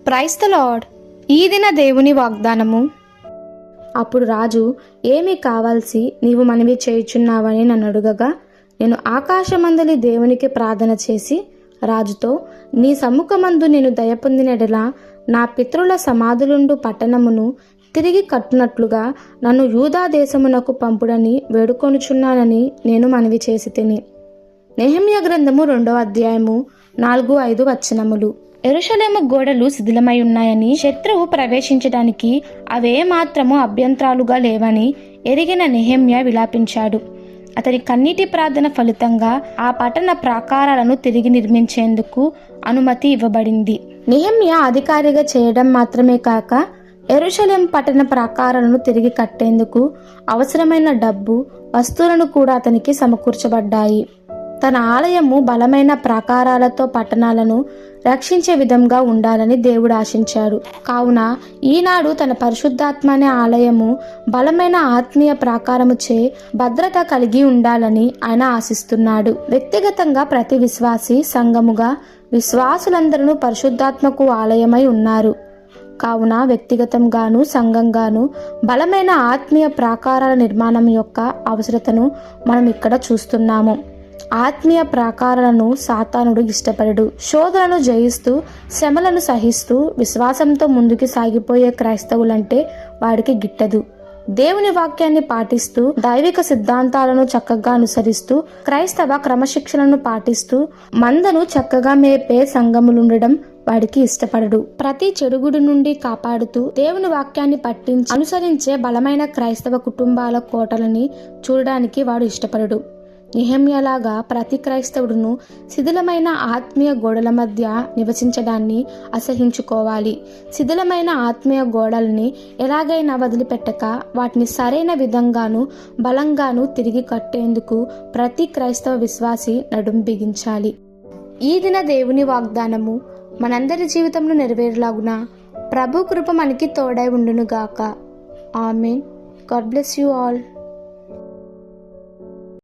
Praise the lord. ఈ దిన దేవుని వాగ్దానము. అప్పుడు రాజు, ఏమి కావాల్సి నీవు మనవి చేయుచున్నావని నన్ను అడుగగా, నేను ఆకాశమందలి దేవునికి ప్రార్థన చేసి రాజుతో, నీ సమ్ముఖమందు నేను దయ పొందినడలా నా పితరుల సమాధులుండు పట్టణమును తిరిగి కట్టునట్లుగా నన్ను యూదా దేశమునకు పంపుడని వేడుకొనుచున్నానని నేను మనవి చేసి తిని. నెహెమ్యా గ్రంథము 2వ అధ్యాయము 4-5 వచనములు. యెరూషలేము గోడలు శిథిలమై ఉన్నాయని, శత్రువు ప్రవేశించడానికి అవే మాత్రము అభ్యంతరాలుగా లేవని ఎరిగిన నెహెమ్యా విలాపించాడు. అతని కన్నీటి ప్రార్థన ఫలితంగా ఆ పట్టణ ప్రాకారాలను తిరిగి నిర్మించేందుకు అనుమతి ఇవ్వబడింది. నెహెమ్యా అధికారిగా చేయడం మాత్రమే కాక యెరూషలేము పట్టణ ప్రాకారాలను తిరిగి కట్టేందుకు అవసరమైన డబ్బు, వస్తువులను కూడా అతనికి సమకూర్చబడ్డాయి. తన ఆలయము బలమైన ప్రాకారాలతో పట్టణాలను రక్షించే విధంగా ఉండాలని దేవుడు ఆశించాడు. కావున ఈనాడు తన పరిశుద్ధాత్మ అనే ఆలయము బలమైన ఆత్మీయ ప్రాకారముచే భద్రత కలిగి ఉండాలని ఆయన ఆశిస్తున్నాడు. వ్యక్తిగతంగా ప్రతి విశ్వాసి సంఘముగా విశ్వాసులందరూ పరిశుద్ధాత్మకు ఆలయమై ఉన్నారు. కావున వ్యక్తిగతంగాను సంఘంగాను బలమైన ఆత్మీయ ప్రాకారాల నిర్మాణం యొక్క అవసరతను మనం ఇక్కడ చూస్తున్నాము. ఆత్మీయ ప్రాకారాలను సాతానుడు ఇష్టపడడు. శోధనను జయిస్తూ శ్రమలను సహిస్తూ విశ్వాసంతో ముందుకు సాగిపోయే క్రైస్తవులంటే వాడికి గిట్టదు. దేవుని వాక్యాన్ని పాటిస్తూ దైవిక సిద్ధాంతాలను చక్కగా అనుసరిస్తూ క్రైస్తవ క్రమశిక్షణను పాటిస్తూ మందను చక్కగా మేపే సంఘములుండడం వాడికి ఇష్టపడడు. ప్రతి చెడుగుడు నుండి కాపాడుతూ దేవుని వాక్యాన్ని పట్టించి అనుసరించే బలమైన క్రైస్తవ కుటుంబాల కోటలని చూడడానికి వాడు ఇష్టపడడు. నెహెమ్యాలాగా ప్రతి క్రైస్తవుడును శిథిలమైన ఆత్మీయ గోడల మధ్య నివసించడాన్ని అసహించుకోవాలి. శిథిలమైన ఆత్మీయ గోడల్ని ఎలాగైనా వదిలిపెట్టక వాటిని సరైన విధంగాను బలంగాను తిరిగి కట్టేందుకు ప్రతి క్రైస్తవ విశ్వాసి నడుం బిగించాలి. ఈ దిన దేవుని వాగ్దానము మనందరి జీవితంలో నెరవేరులాగున ప్రభు కృప మనకి తోడై ఉండునుగాక. Amen. God bless you all.